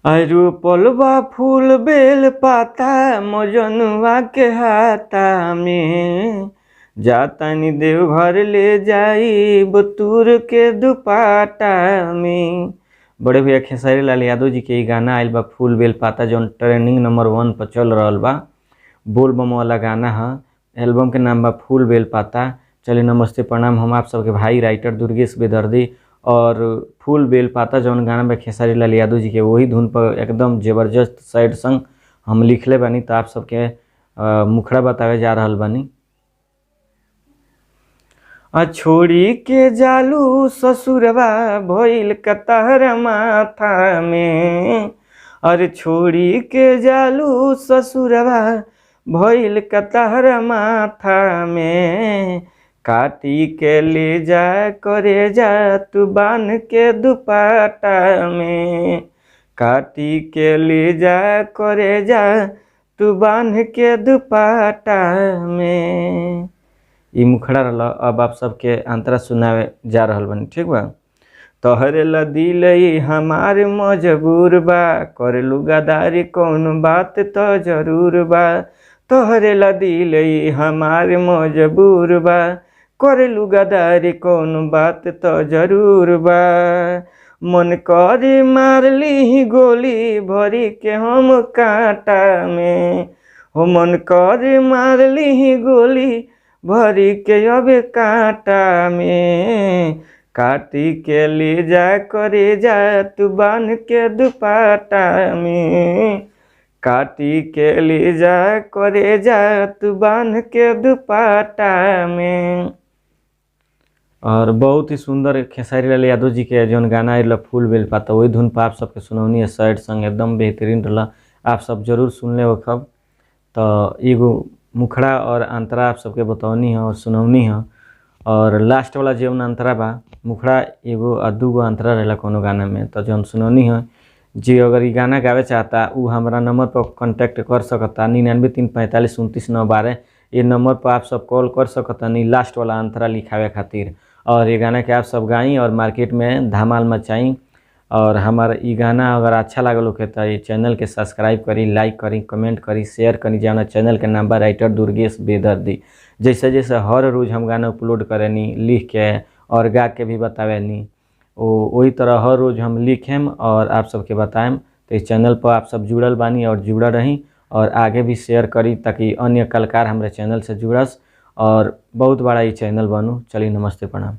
रोपल बा फूल बेल पाता मजनुआ के हाथा में, जातानी देवघर ले जाई बतूर के दुपाटा में। बड़े भैया खेसारी लाल यादव जी के गाना आयल बा फूल बेल पाता, जौन ट्रेंडिंग नंबर 1 पर चल रहल बा। बोल बम वाला गाना है। एल्बम के नाम बा फूल बेल पाता। चलिए नमस्ते प्रणाम, हम आप सबके भाई राइटर दुर्गेश बेदर्दी। और फूल बेल पाता जौन गाना बा खेसारी लाल यादव जी के, वही धुन पर एकदम जबरदस्त सैड सॉन्ग हम लिखले बानी, तो आप सबके मुखड़ा बतावे जा रहल बानी। छोड़ी के जालू ससुरवा भइल कतहर माथा में, अरे छोड़ी के जालू ससुरवा भइल कतहर माथा में, काटी के ले जा करे जा तू बान के दुपाटा में, काटी के ले जा करे जा तू बान के दुपाटा में। ई मुखड़ा रहल। अब आप सबके अंतरा सुनावे जा रहल बानी, ठीक बा। तोहरे ला दिल हमार मजबूर बा, करेलू गदारी कौन बात तो जरूर बा। तोहरे ला दिल हमार मजबूर बा, करेलू गदारी कौन बात तो जरूर बा। मन करे मार ली गोली भरी के हम कांटा में, हो मन करे मार ली गोली भरी के अब कांटा में, काटी के ले जा करे जा तू बान के दुपाटा में, काटी के ले जा करे जा तू बान के दुपाटा में। और बहुत ही सुंदर खेसारी लाल यादव जी के जौन गाना आयल फूल बेल पाता, वही धुन पर आप सबके सुनौनी है। सैड सॉन्ग एकदम बेहतरीन रहा, आप सब जरूर सुन ले खब। तो एगो मुखड़ा और अंतरा आप सबके बतौनी है और सुनौनी है। और लास्ट वाला जौन अंतरा बा, मुखड़ा एगो और दूगो अंतरा रहेला कोनो गाना में, तो जौन सुनौनी है जी। अगर ये गाना गावे चाहता उ हमारा नंबर पर कांटेक्ट कर सकता 9934592912। ये नंबर पर आप सब कॉल कर सकता नहीं लास्ट वाला अंतरा लिखावे खातिर। और ये गाना के आप सब गाई और मार्केट में धमाल मचाई। और हमारा ये गाना अगर अच्छा लागल होके तो ये चैनल के सब्सक्राइब करी, लाइक करी, कमेंट करी, शेयर करी। जाना चैनल के नाम बा राइटर दुर्गेश बेदर्दी। जैसे जैसे हर रोज़ हम गाना अपलोड करेनी लिख के और गा के भी बतावेनी, वही तरह हर रोज़ हम लिखेम और आप सबके बताएम। तो इस चैनल पर आप सब जुड़ल बानी और जुड़ा रही और आगे भी शेयर करी, ताकि अन्य कलाकार हमारे चैनल से जुड़स और बहुत बड़ा ये चैनल बनू। चलिए नमस्ते प्रणाम।